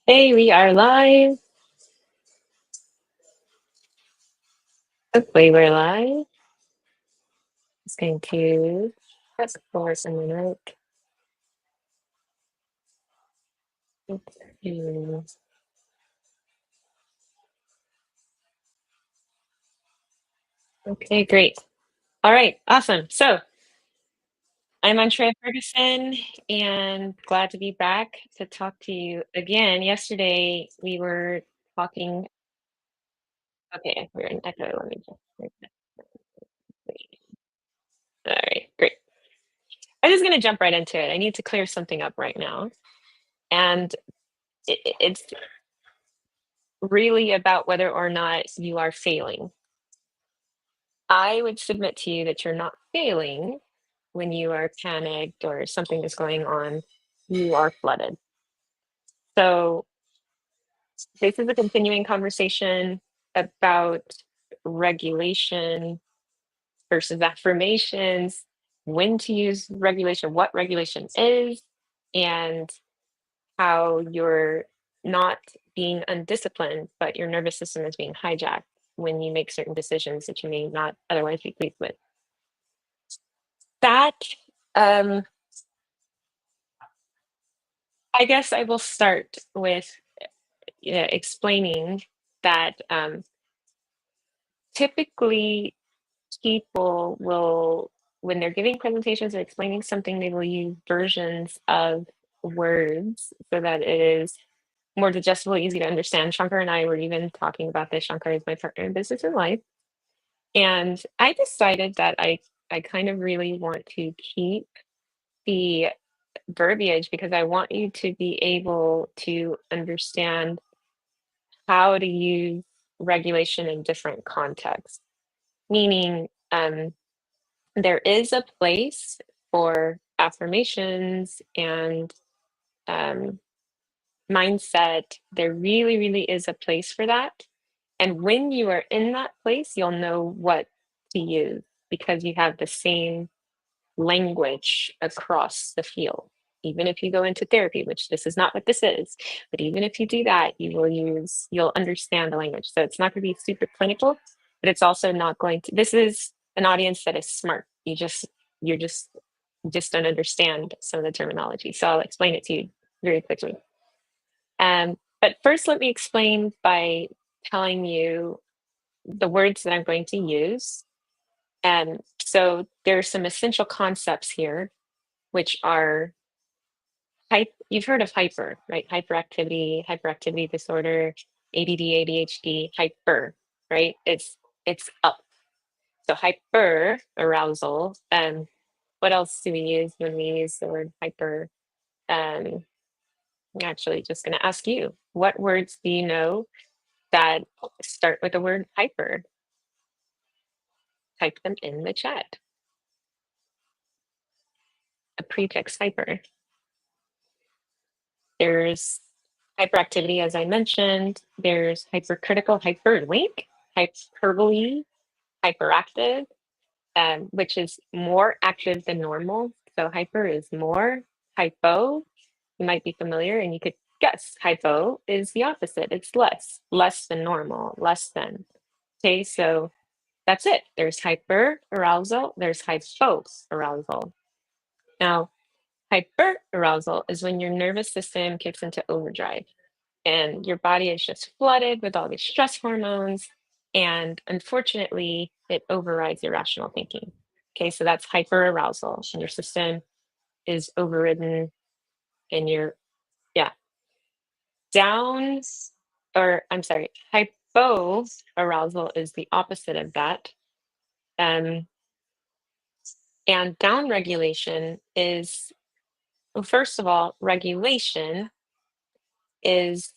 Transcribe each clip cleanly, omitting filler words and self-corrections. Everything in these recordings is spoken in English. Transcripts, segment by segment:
Hey, we are live. Hopefully, we're live. Just going to press for a minute. Okay, great. All right, awesome. So, I'm Andrea Ferguson and glad to be back to talk to you again. Yesterday, we were talking. Okay, we're in echo. Let me just. All right, great. I'm just going to jump right into it. I need to clear something up right now. And it's really about whether or not you are failing. I would submit to you that you're not failing when you are panicked or something is going on. You are flooded. So, this is a continuing conversation about regulation versus affirmations, when to use regulation, what regulation is, and how you're not being undisciplined, but your nervous system is being hijacked when you make certain decisions that you may not otherwise be pleased with. That, um, I guess I will start with explaining that typically people will, when they're giving presentations or explaining something, they will use versions of words so that it is more digestible, easy to understand. Shankar and I were even talking about this. Shankar is my partner in business and life. And I decided that I kind of really want to keep the verbiage because I want you to be able to understand how to use regulation in different contexts. Meaning, there is a place for affirmations and um, mindset. There really, really is a place for that. And when you are in that place, you'll know what to use because you have the same language across the field. Even if you go into therapy, which this is not what this is, but even if you do that, you'll understand the language. So it's not going to be super clinical, but it's also not going to, this is an audience that is smart. You're just don't understand some of the terminology. So I'll explain it to you very quickly. But first, let me explain by telling you the words that I'm going to use. And so there are some essential concepts here which are you've heard of hyper, right? Hyperactivity disorder, ADD, ADHD, hyper, right? It's up. So hyper arousal. What else do we use when we use the word hyper? Um, I'm actually just going to ask you, what words do you know that start with the word hyper? Type them in the chat. A prefix hyper. There's hyperactivity, as I mentioned. There's hypercritical, hyperlink, hyperbole, hyperactive, which is more active than normal. So hyper is more. Hypo, you might be familiar, and you could guess. Hypo is the opposite. It's less than normal, less than. Okay, so that's it. There's hyper arousal. There's hypo arousal. Now, hyperarousal is when your nervous system kicks into overdrive and your body is just flooded with all these stress hormones. And unfortunately, it overrides your rational thinking. Okay, so that's hyperarousal. And your system is overridden and you're, yeah, downs, or I'm sorry, hypoarousal is the opposite of that. Um, and down regulation is, well, first of all, regulation is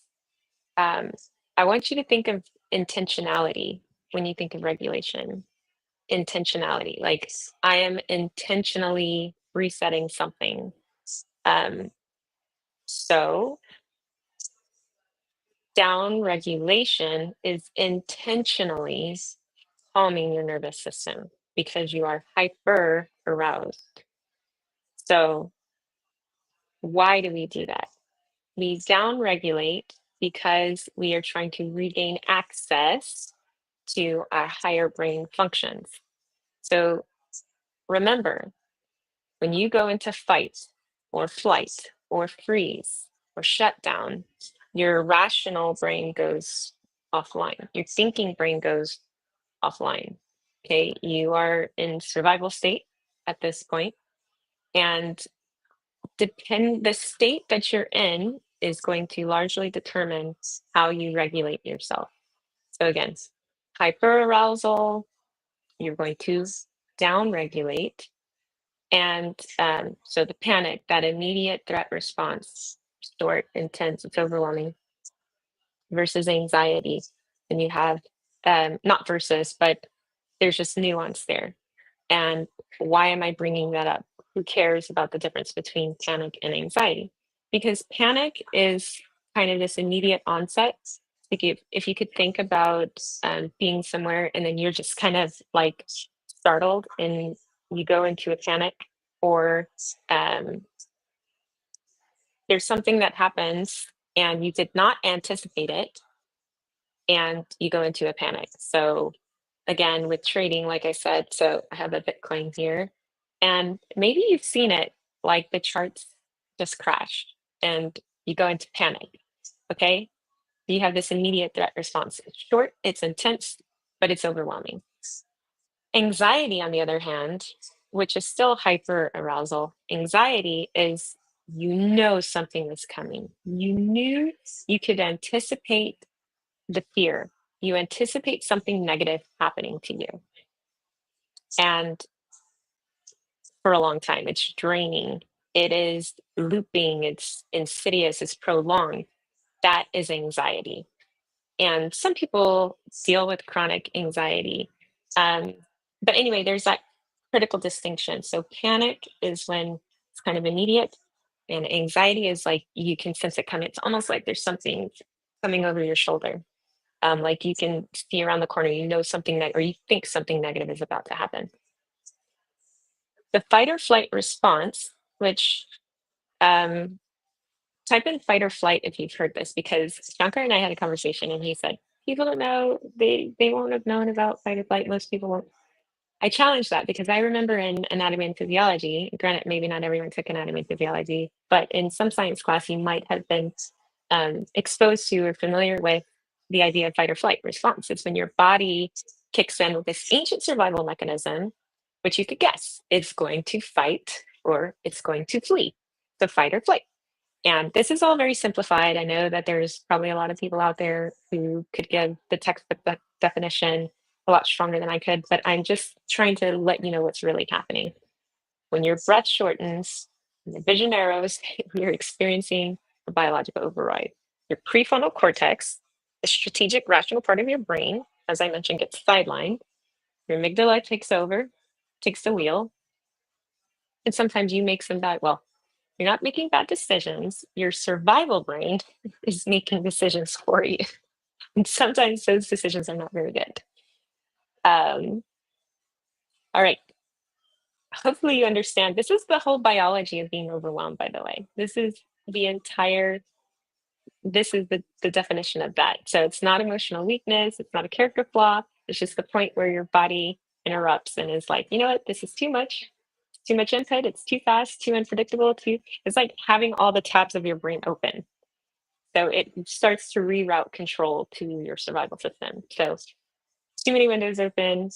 um, I want you to think of intentionality when you think of regulation. Intentionality, like I am intentionally resetting something. Um, so down regulation is intentionally calming your nervous system because you are hyper aroused. So why do we do that? we downregulate because we are trying to regain access to our higher brain functions. So remember, when you go into fight or flight or freeze or shutdown, your rational brain goes offline. Your thinking brain goes offline. Okay, you are in survival state at this point, and the state that you're in is going to largely determine how you regulate yourself. So again, hyperarousal, you're going to downregulate. And so the panic, that immediate threat response, short, intense, it's overwhelming, versus anxiety. And you have not versus, but there's just nuance there. And why am I bringing that up? Who cares about the difference between panic and anxiety? Because panic is kind of this immediate onset. Like if you could think about being somewhere and then you're just kind of like startled and you go into a panic, or um, there's something that happens and you did not anticipate it and you go into a panic. So again, with trading, like I said, so I have a Bitcoin here, and maybe you've seen it, like the charts just crashed and you go into panic. Okay. You have this immediate threat response. It's short, it's intense, but it's overwhelming. Anxiety, on the other hand, which is still hyper arousal, anxiety is you know something is coming. You knew, you could anticipate the fear. You anticipate something negative happening to you. And for a long time, it's draining. It is looping, it's insidious, it's prolonged. That is anxiety. And some people deal with chronic anxiety. Um, but anyway, there's that critical distinction. So panic is when it's kind of immediate, and anxiety is like you can sense it coming. It's almost like there's something coming over your shoulder. Like you can see around the corner, you know something or you think something negative is about to happen. The fight or flight response, which um, type in fight or flight if you've heard this, because Shankar and I had a conversation and he said, people don't know, they won't have known about fight or flight. Most people won't. I challenged that because I remember in anatomy and physiology, granted, maybe not everyone took anatomy and physiology, but in some science class, you might have been exposed to or familiar with the idea of fight or flight response. It's when your body kicks in with this ancient survival mechanism, which you could guess it's going to fight or it's going to flee. So fight or flight. And this is all very simplified. I know that there's probably a lot of people out there who could give the textbook definition a lot stronger than I could, but I'm just trying to let you know what's really happening. When your breath shortens and the vision narrows, you're experiencing a biological override. Your prefrontal cortex, the strategic rational part of your brain, as I mentioned, gets sidelined. Your amygdala takes over, takes the wheel, and sometimes you make some bad, well, you're not making bad decisions. Your survival brain is making decisions for you. And sometimes those decisions are not very good. All right. Hopefully you understand. This is the whole biology of being overwhelmed, by the way. This is the entire, this is the definition of that. So it's not emotional weakness. It's not a character flaw. It's just the point where your body interrupts and is like, you know what, this is too much input. It's too fast, too unpredictable, it's like having all the tabs of your brain open. So it starts to reroute control to your survival system. So too many windows open,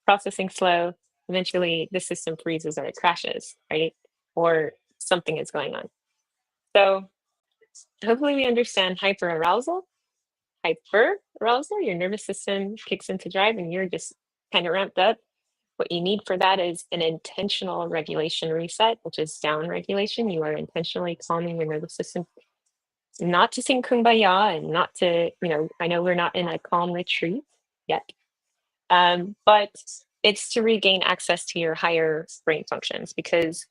processing slow, eventually the system freezes or it crashes, right? Or something is going on. So hopefully we understand hyperarousal. Hyperarousal, your nervous system kicks into drive and you're just kind of ramped up. What you need for that is an intentional regulation reset, which is down regulation. You are intentionally calming your nervous system, not to sing kumbaya and not to, I know we're not in a calm retreat yet, but it's to regain access to your higher brain functions because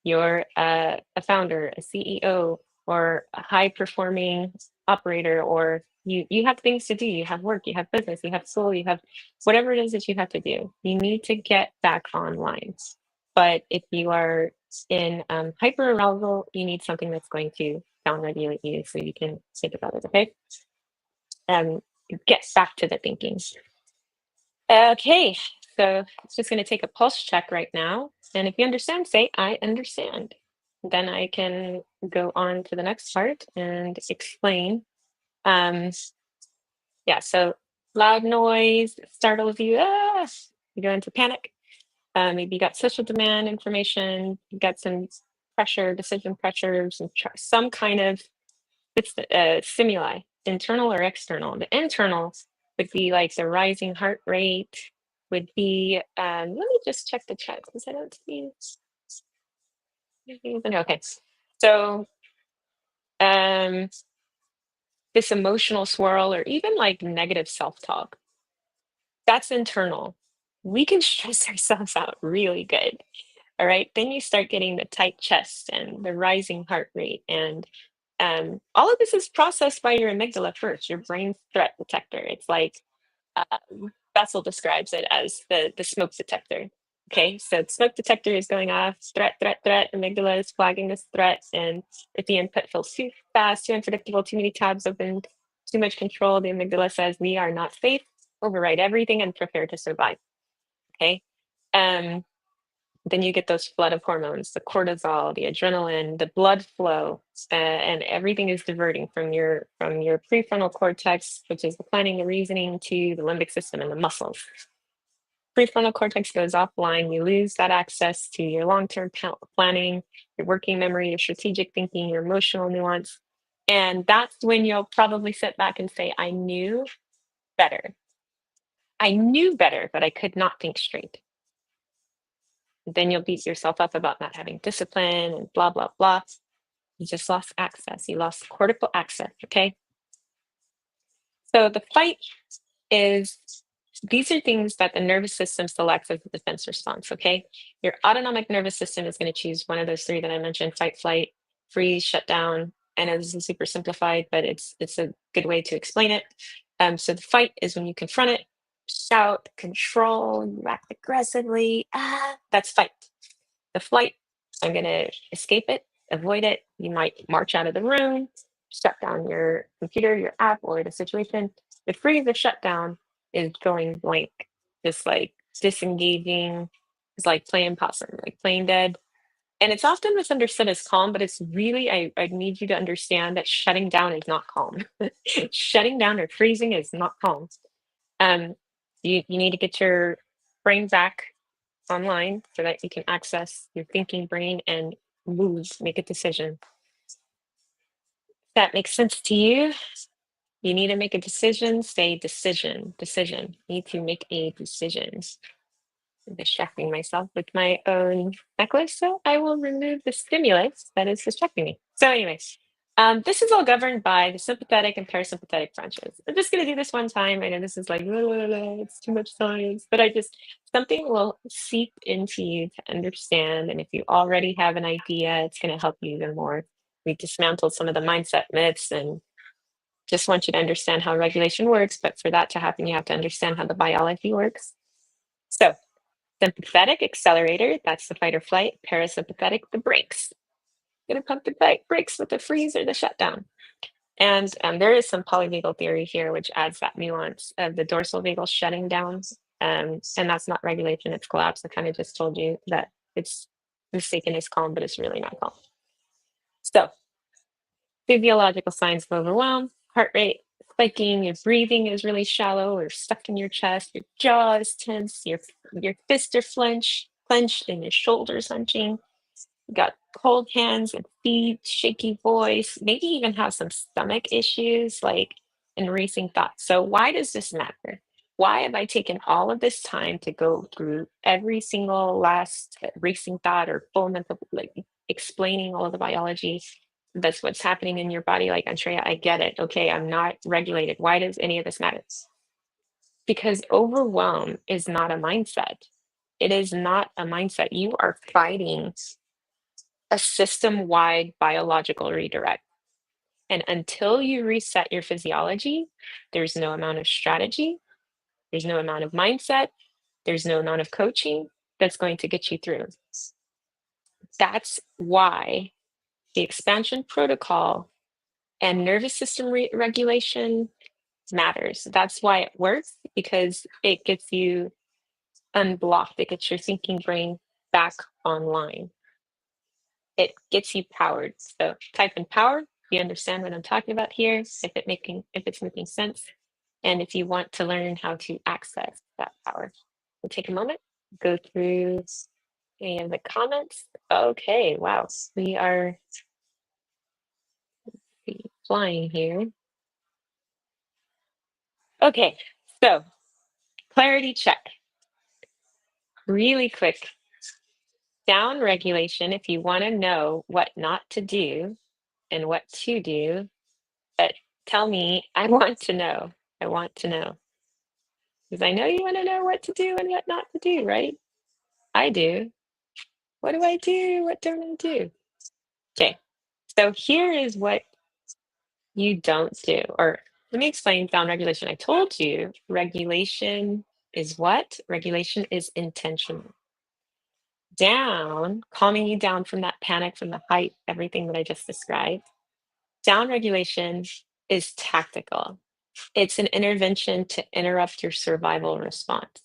you're a founder, a CEO, or a high performing operator, or you have things to do. You have work, you have business, you have school, you have whatever it is that you have to do. You need to get back online. But if you are in hyper arousal, you need something that's going to down-regulate you so you can think about it, okay? Get back to the thinking. Okay, so it's just going to take a pulse check right now. And if you understand, say, I understand. Then I can go on to the next part and explain. Um, yeah, so loud noise startles you. You go into panic. Maybe you got social demand information, you got some pressure, decision pressure, some kind of stimuli, internal or external. The internal would be like the rising heart rate, would be, let me just check the chat because I don't see. Okay, so this emotional swirl or even like negative self-talk, that's internal. We can stress ourselves out really good. All right, then you start getting the tight chest and the rising heart rate. And all of this is processed by your amygdala first, your brain's threat detector. It's like Bessel describes it as the smoke detector. Okay, so the smoke detector is going off, threat, threat, threat. Amygdala is flagging this threat. And if the input feels too fast, too unpredictable, too many tabs open, too much control, the amygdala says, we are not safe, override everything and prepare to survive. Okay. Then you get those flood of hormones, the cortisol, the adrenaline, the blood flow, and everything is diverting from your prefrontal cortex, which is the planning, the reasoning, to the limbic system and the muscles. Prefrontal cortex goes offline. You lose that access to your long-term planning, your working memory, your strategic thinking, your emotional nuance. And that's when you'll probably sit back and say, I knew better. I knew better, but I could not think straight. Then you'll beat yourself up about not having discipline and blah, blah, blah. You just lost access. You lost cortical access, okay? So the fight is, these are things that the nervous system selects as a defense response, okay? Your autonomic nervous system is going to choose one of those three that I mentioned: fight, flight, freeze, shut down. I know this is super simplified, but it's a good way to explain it. So the fight is when you confront it, shout, control, you act aggressively. That's fight. The flight, I'm going to escape it, avoid it. You might march out of the room, shut down your computer, your app, or the situation. The freeze or shutdown is going blank, just like disengaging. It's like playing possum, like playing dead. And it's often misunderstood as calm, but it's really, I need you to understand that shutting down is not calm. Shutting down or freezing is not calm. You need to get your brain back online so that you can access your thinking brain and move, make a decision. That makes sense to you? You need to make a decision, say decision, decision. You need to make a decision. I'm distracting myself with my own necklace, so I will remove the stimulus that is distracting me. So anyways, this is all governed by the sympathetic and parasympathetic branches. I'm just going to do this one time. I know this is like, it's too much science, but something will seep into you to understand. And if you already have an idea, it's going to help you even more. We dismantled some of the mindset myths and just want you to understand how regulation works. But for that to happen, you have to understand how the biology works. So sympathetic accelerator, that's the fight or flight. Parasympathetic, the brakes. Gonna pump the brakes with the freeze or the shutdown. And there is some polyvagal theory here, which adds that nuance of the dorsal vagal shutting down. And that's not regulation, it's collapse. I kind of just told you that it's mistaken as calm, but it's really not calm. So physiological signs of overwhelm, heart rate spiking, your breathing is really shallow or stuck in your chest, your jaw is tense, your fists are clenched, and your shoulders hunching. You got cold hands and feet, shaky voice, maybe even have some stomach issues, like and racing thoughts. So why does this matter? Why have I taken all of this time to go through every single last racing thought or full mental, like explaining all of the biology? That's what's happening in your body. Like, Andrea, I get it. Okay, I'm not regulated. Why does any of this matter? Because overwhelm is not a mindset. It is not a mindset. You are fighting a system-wide biological redirect. And until you reset your physiology, there's no amount of strategy, there's no amount of mindset, there's no amount of coaching that's going to get you through. That's why the expansion protocol And nervous system regulation matters. That's why it works, because it gets you unblocked. It gets your thinking brain back online. It gets you powered. So type in power. You understand what I'm talking about here. If it's making sense, and if you want to learn how to access that power, we'll take a moment, go through any of the comments. Okay, wow, we are flying here. Okay, so clarity check. Really quick. Down regulation, if you want to know what not to do and what to do, but tell me, I want to know. I want to know. Because I know you want to know what to do and what not to do, right? I do. What do I do? What don't I do? Okay, so here is what you don't do. Or let me explain down regulation. I told you regulation is what? Regulation is intentional. Down, calming you down from that panic, from the height, everything that I just described. Down regulation is tactical. It's an intervention to interrupt your survival response.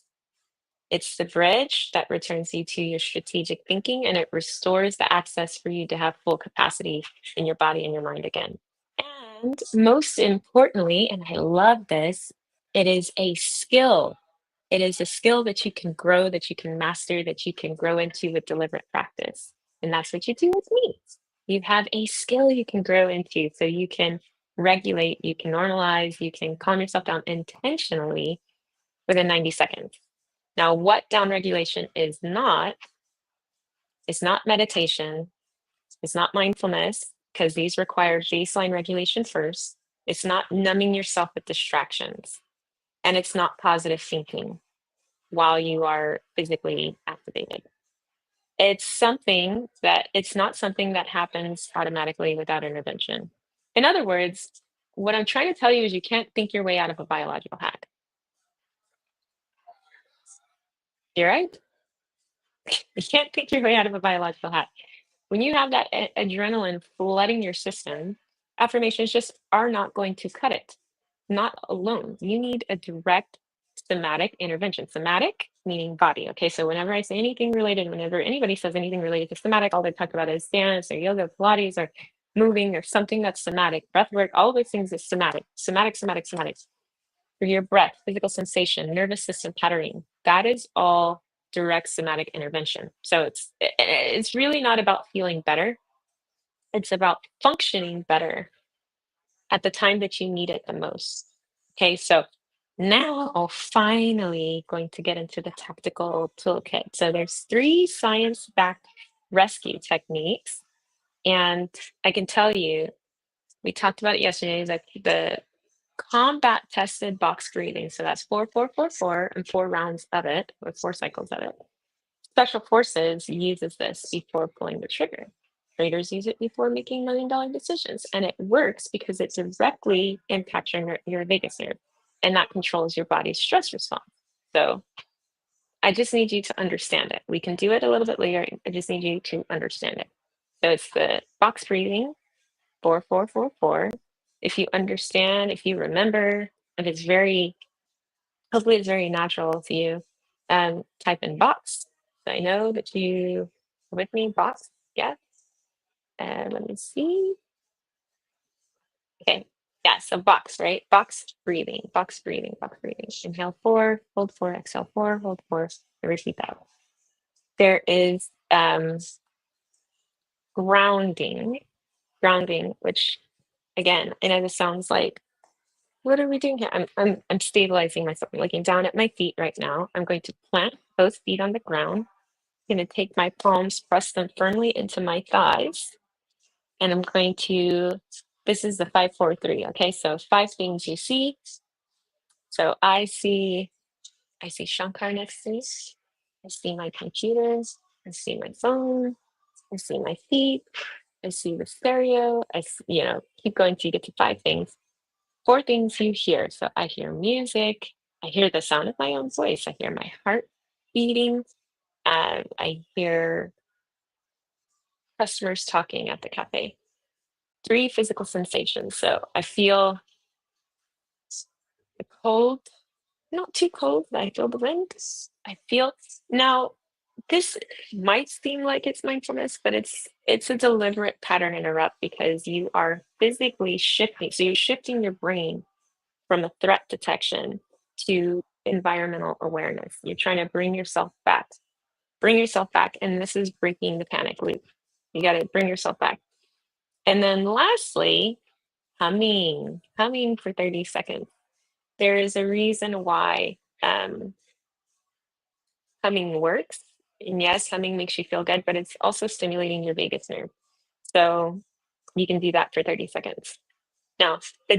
It's the bridge that returns you to your strategic thinking, and it restores the access for you to have full capacity in your body and your mind again. And most importantly, and I love this, it is a skill. It is a skill that you can grow, that you can master, that you can grow into with deliberate practice. And that's what you do with me. You have a skill you can grow into, so you can regulate, you can normalize, you can calm yourself down intentionally within 90 seconds. Now, what down regulation is not meditation, it's not mindfulness, because these require baseline regulation first. It's not numbing yourself with distractions, and it's not positive thinking while you are physically activated. It's not something that happens automatically without intervention. In other words, what I'm trying to tell you is you can't think your way out of a biological hack. You're right. You can't think your way out of a biological hack. When you have that adrenaline flooding your system, affirmations just are not going to cut it. Not alone. You need a direct somatic intervention. Somatic meaning body. Okay, so whenever I say anything related, whenever anybody says anything related to somatic, all they talk about is dance or yoga, Pilates, or moving or something that's somatic, breath work, all of those things is somatic. Somatic, somatic, somatic. For your breath, physical sensation, nervous system patterning, that is all direct somatic intervention. So it's really not about feeling better. It's about functioning better at the time that you need it the most. Okay, so now finally going to get into the tactical toolkit. So there's 3 science-backed rescue techniques, and I can tell you, we talked about it yesterday, that the combat tested box breathing. So that's 4, 4, 4, 4, and 4 rounds of it, or 4 cycles of it. Special Forces uses this before pulling the trigger. Traders use it before making $1 million decisions. And it works because it directly impacts your vagus nerve, and that controls your body's stress response. So I just need you to understand it. We can do it a little bit later. I just need you to understand it. So it's the box breathing, 4, 4, 4, 4. If you understand, if you remember, if it's hopefully it's very natural to you, type in box. So I know that you are with me, box. Yeah. And let me see. Okay. Yeah. So box, right? Box breathing, box breathing, box breathing. Inhale 4, hold 4, exhale 4, hold 4. Repeat that. There is grounding, which again, I know this sounds like, what are we doing here? I'm stabilizing myself. I'm looking down at my feet right now. I'm going to plant both feet on the ground. I'm going to take my palms, press them firmly into my thighs, and I'm going to. This is the 5, 4, 3. Okay, so 5 things you see. So I see Shankar next to me. I see my computer. I see my phone. I see my feet. I see the stereo. Keep going till you get to 5 things. 4 things you hear. So I hear music. I hear the sound of my own voice. I hear my heart beating. I hear customers talking at the cafe. three physical sensations. So I feel the cold, not too cold, but I feel the wind. I feel now this might seem like it's mindfulness, but it's a deliberate pattern interrupt because you are physically shifting. So you're shifting your brain from a threat detection to environmental awareness. You're trying to bring yourself back. And this is breaking the panic loop. You got to bring yourself back. And then lastly, humming for 30 seconds. There is a reason why humming works. And yes, humming makes you feel good, but it's also stimulating your vagus nerve. So you can do that for 30 seconds. Now, the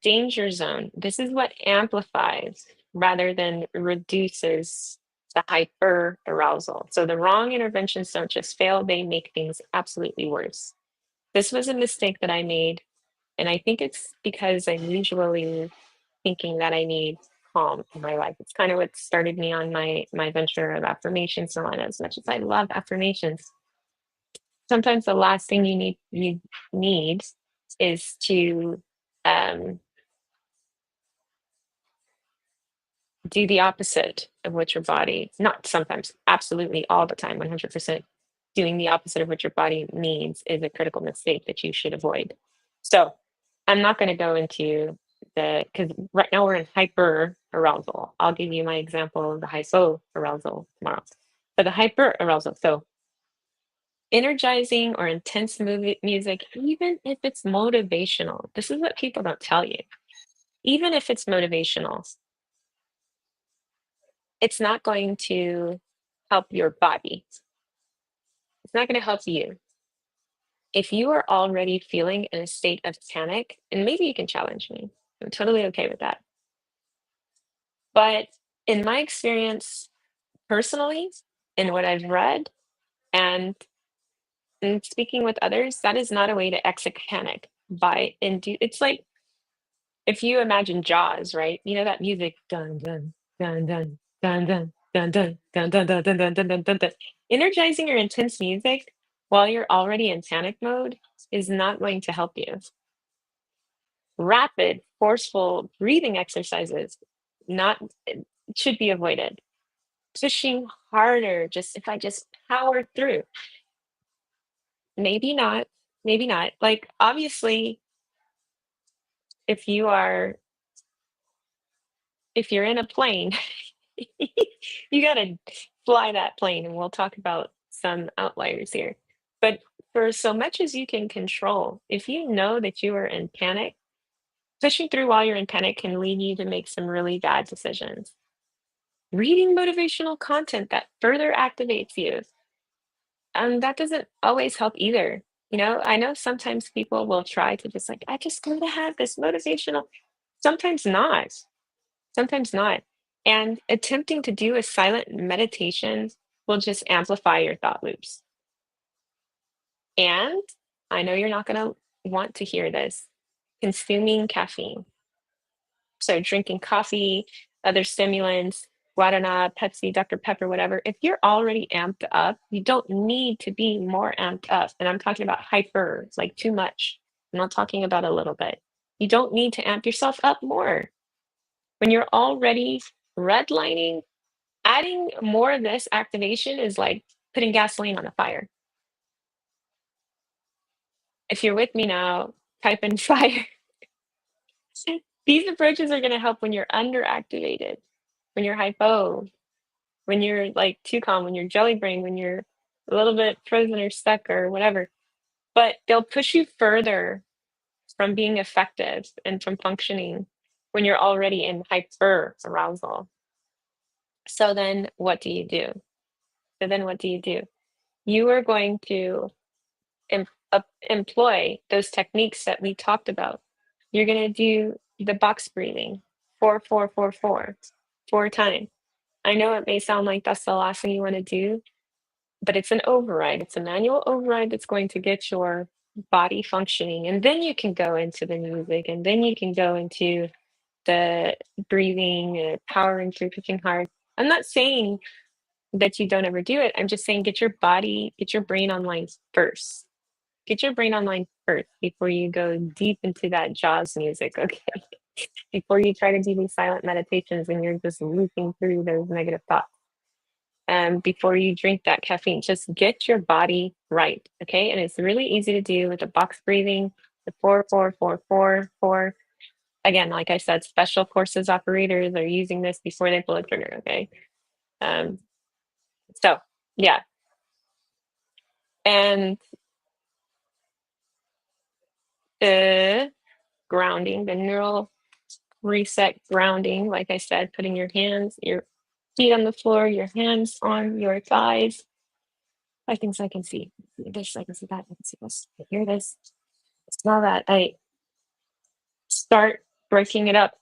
danger zone, this is what amplifies rather than reduces the hyper arousal. So the wrong interventions don't just fail, they make things absolutely worse. This was a mistake that I made, and I think it's because I'm usually thinking that I need calm in my life. It's kind of what started me on my venture of affirmations and all that. As much as I love affirmations, sometimes the last thing you need is to um, do the opposite of what your body, not sometimes, absolutely all the time, 100%, doing the opposite of what your body needs is a critical mistake that you should avoid. So I'm not going to go into because right now we're in hyper arousal. I'll give you my example of the hypo arousal tomorrow. But the hyper arousal, so energizing or intense music, even if it's motivational, this is what people don't tell you. Even if it's motivational, it's not going to help your body. It's not going to help you. If you are already feeling in a state of panic, and maybe you can challenge me, I'm totally okay with that. But in my experience, personally, in what I've read and in speaking with others, that is not a way to exit panic it's like if you imagine Jaws, right? You know that music dun dun dun dun dun dun dun dun dun dun dun dun dun dun dun dun dun. Energizing or intense music while you're already in panic mode is not going to help you. Rapid, forceful breathing exercises not should be avoided. Pushing harder, just if I just power through. Maybe not, maybe not. Like obviously, if you are if you're in a plane, you gotta fly that plane, and we'll talk about some outliers here. But for so much as you can control, if you know that you are in panic, pushing through while you're in panic can lead you to make some really bad decisions. Reading motivational content that further activates you, that doesn't always help either. You know, I know sometimes people will try to just like, I just gotta have this motivational. Sometimes not. Sometimes not. And attempting to do a silent meditation will just amplify your thought loops. And I know you're not going to want to hear this, consuming caffeine. So drinking coffee, other stimulants, Guarana, Pepsi, Dr. Pepper, whatever. If you're already amped up, you don't need to be more amped up. And I'm talking about hyper, it's like too much. I'm not talking about a little bit. You don't need to amp yourself up more. When you're already redlining, adding more of this activation is like putting gasoline on a fire. If you're with me now, type in fire. These approaches are going to help when you're underactivated, when you're hypo, when you're like too calm, when you're jelly brain, when you're a little bit frozen or stuck or whatever. But they'll push you further from being effective and from functioning when you're already in hyper arousal. So then what do you do? You are going to employ those techniques that we talked about. You're going to do the box breathing, 4 4 4 4, 4 times. I know it may sound like that's the last thing you want to do, but it's an override. It's a manual override that's going to get your body functioning. And then you can go into the music, and then you can go into the breathing, powering through, pushing hard. I'm not saying that you don't ever do it. I'm just saying, get your brain online first. Get your brain online first before you go deep into that Jaws music, okay? Before you try to do these silent meditations and you're just looping through those negative thoughts. And before you drink that caffeine, just get your body right, okay? And it's really easy to do with the box breathing, the 4 4 4 4 4. Again, like I said, special forces operators are using this before they pull a trigger, okay? Um, so yeah, and the grounding, the neural reset grounding, like I said, putting your feet on the floor, your hands on your thighs. I think I can see this, I can see that, I can see this, I hear this, smell that. I start breaking it up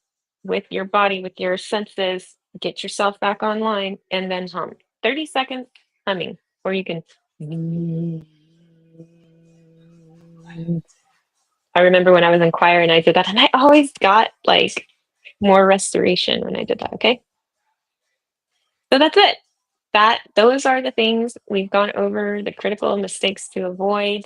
with your body, with your senses, get yourself back online, and then hum. 30 seconds humming, or you can. I remember when I was in choir and I did that, and I always got like more restoration when I did that. Okay. So that's it. Those are the things we've gone over, the critical mistakes to avoid.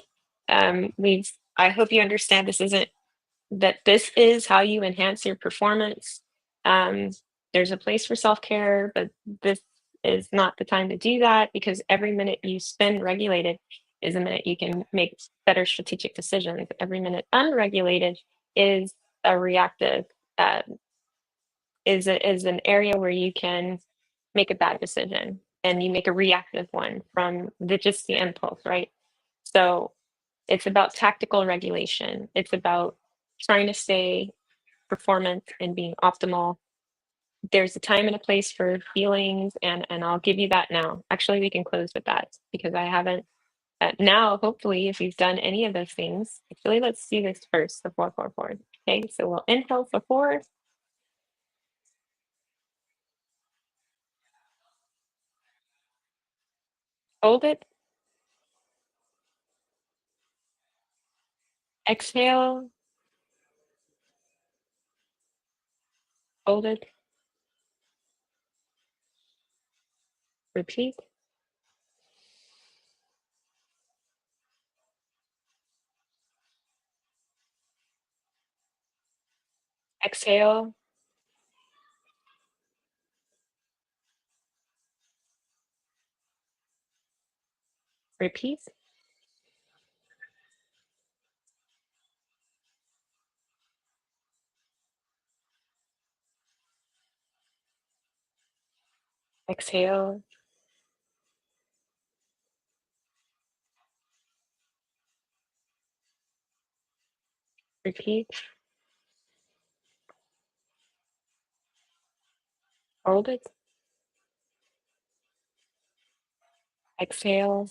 I hope you understand this is how you enhance your performance. Um, there's a place for self-care, but this is not the time to do that, because every minute you spend regulated is a minute you can make better strategic decisions. Every minute unregulated is a reactive, uh, is an area where you can make a bad decision, and you make a reactive one from just the impulse, right? So it's about tactical regulation. It's about trying to stay performance and being optimal. There's a time and a place for feelings, and I'll give you that now. Actually, we can close with that because I haven't. Now, hopefully, if you've done any of those things, actually, let's do this first, the 4 4 4. Okay, so we'll inhale for 4, hold it, exhale, hold it, repeat, exhale, repeat, exhale, repeat, hold it, exhale,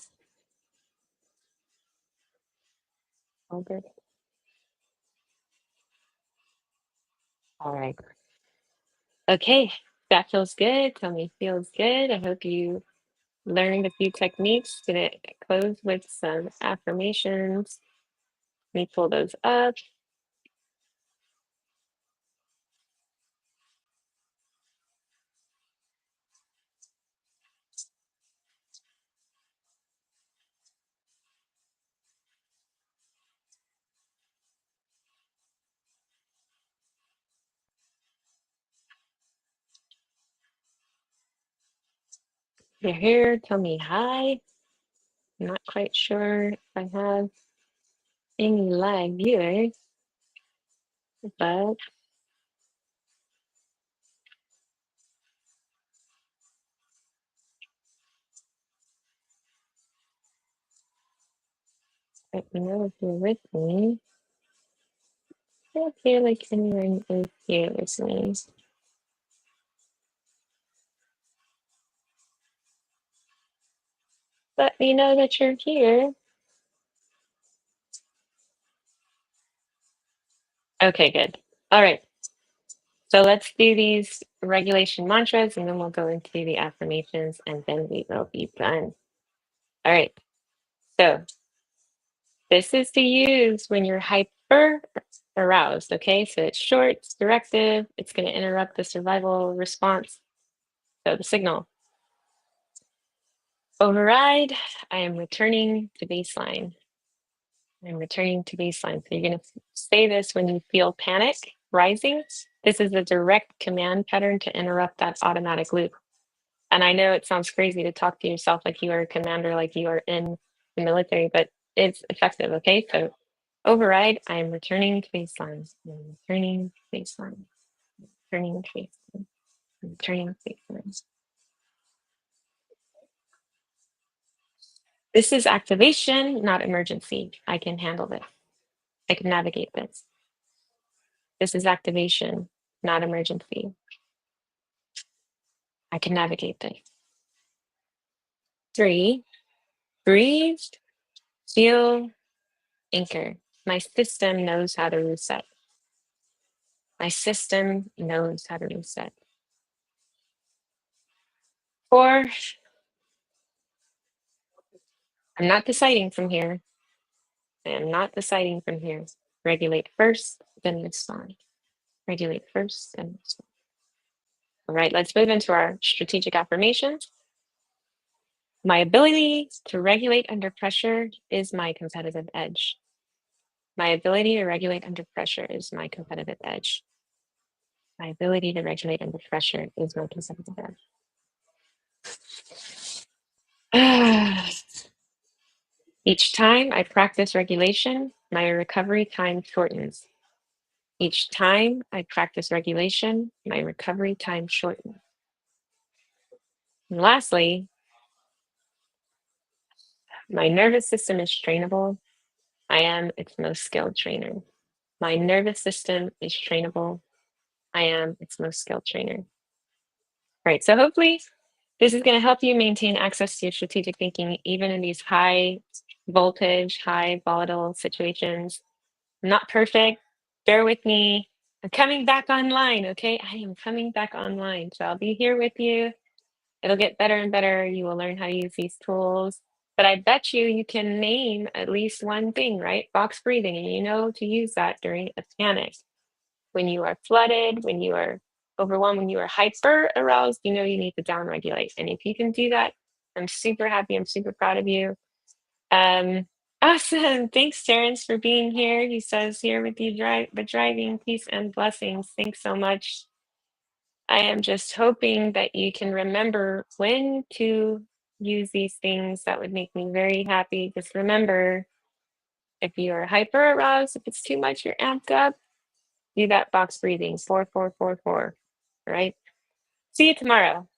hold it. All right. Okay, that feels good. Tell me feels good. I hope you learned a few techniques. Gonna close with some affirmations. Let me pull those up. You're here. Tell me hi. I'm not quite sure if I have any live viewers, but let me know if you're with me. I don't feel like anyone is here with me. Let me know that you're here. Okay, good. All right. So let's do these regulation mantras, and then we'll go into the affirmations, and then we will be done. All right. So this is to use when you're hyper aroused. Okay. So it's short, it's directive, it's going to interrupt the survival response. So the signal. Override, I am returning to baseline. I'm returning to baseline. So you're going to say this when you feel panic rising. This is a direct command pattern to interrupt that automatic loop. And I know it sounds crazy to talk to yourself like you are a commander, like you are in the military, but it's effective. Okay. So override, I'm returning to baseline. I'm returning to baseline. Returning to baseline. I'm returning to baseline. This is activation, not emergency. I can handle this. I can navigate this. This is activation, not emergency. I can navigate this. 3, breathe, feel, anchor. My system knows how to reset. My system knows how to reset. 4, I'm not deciding from here. I am not deciding from here. Regulate first, then respond. Regulate first, then respond. All right, let's move into our strategic affirmations. My ability to regulate under pressure is my competitive edge. My ability to regulate under pressure is my competitive edge. My ability to regulate under pressure is my competitive edge. Each time I practice regulation, my recovery time shortens. Each time I practice regulation, my recovery time shortens. And lastly, my nervous system is trainable. I am its most skilled trainer. My nervous system is trainable. I am its most skilled trainer. All right, so hopefully this is going to help you maintain access to your strategic thinking, even in these high voltage, high volatile situations. I'm not perfect. Bear with me. I'm coming back online, okay? I am coming back online. So I'll be here with you. It'll get better and better. You will learn how to use these tools. But I bet you can name at least one thing, right? Box breathing, and you know to use that during a panic. When you are flooded, when you are overwhelmed, when you are hyper aroused, you know you need to downregulate. And if you can do that, I'm super happy. I'm super proud of you. Um, awesome. Thanks, Terrence, for being here. He says here with you, driving peace and blessings. Thanks so much. I am just hoping that you can remember when to use these things. That would make me very happy. Just remember, if you are hyper aroused, if it's too much, you're amped up, do that box breathing, 4, 4, 4, 4. All right. See you tomorrow.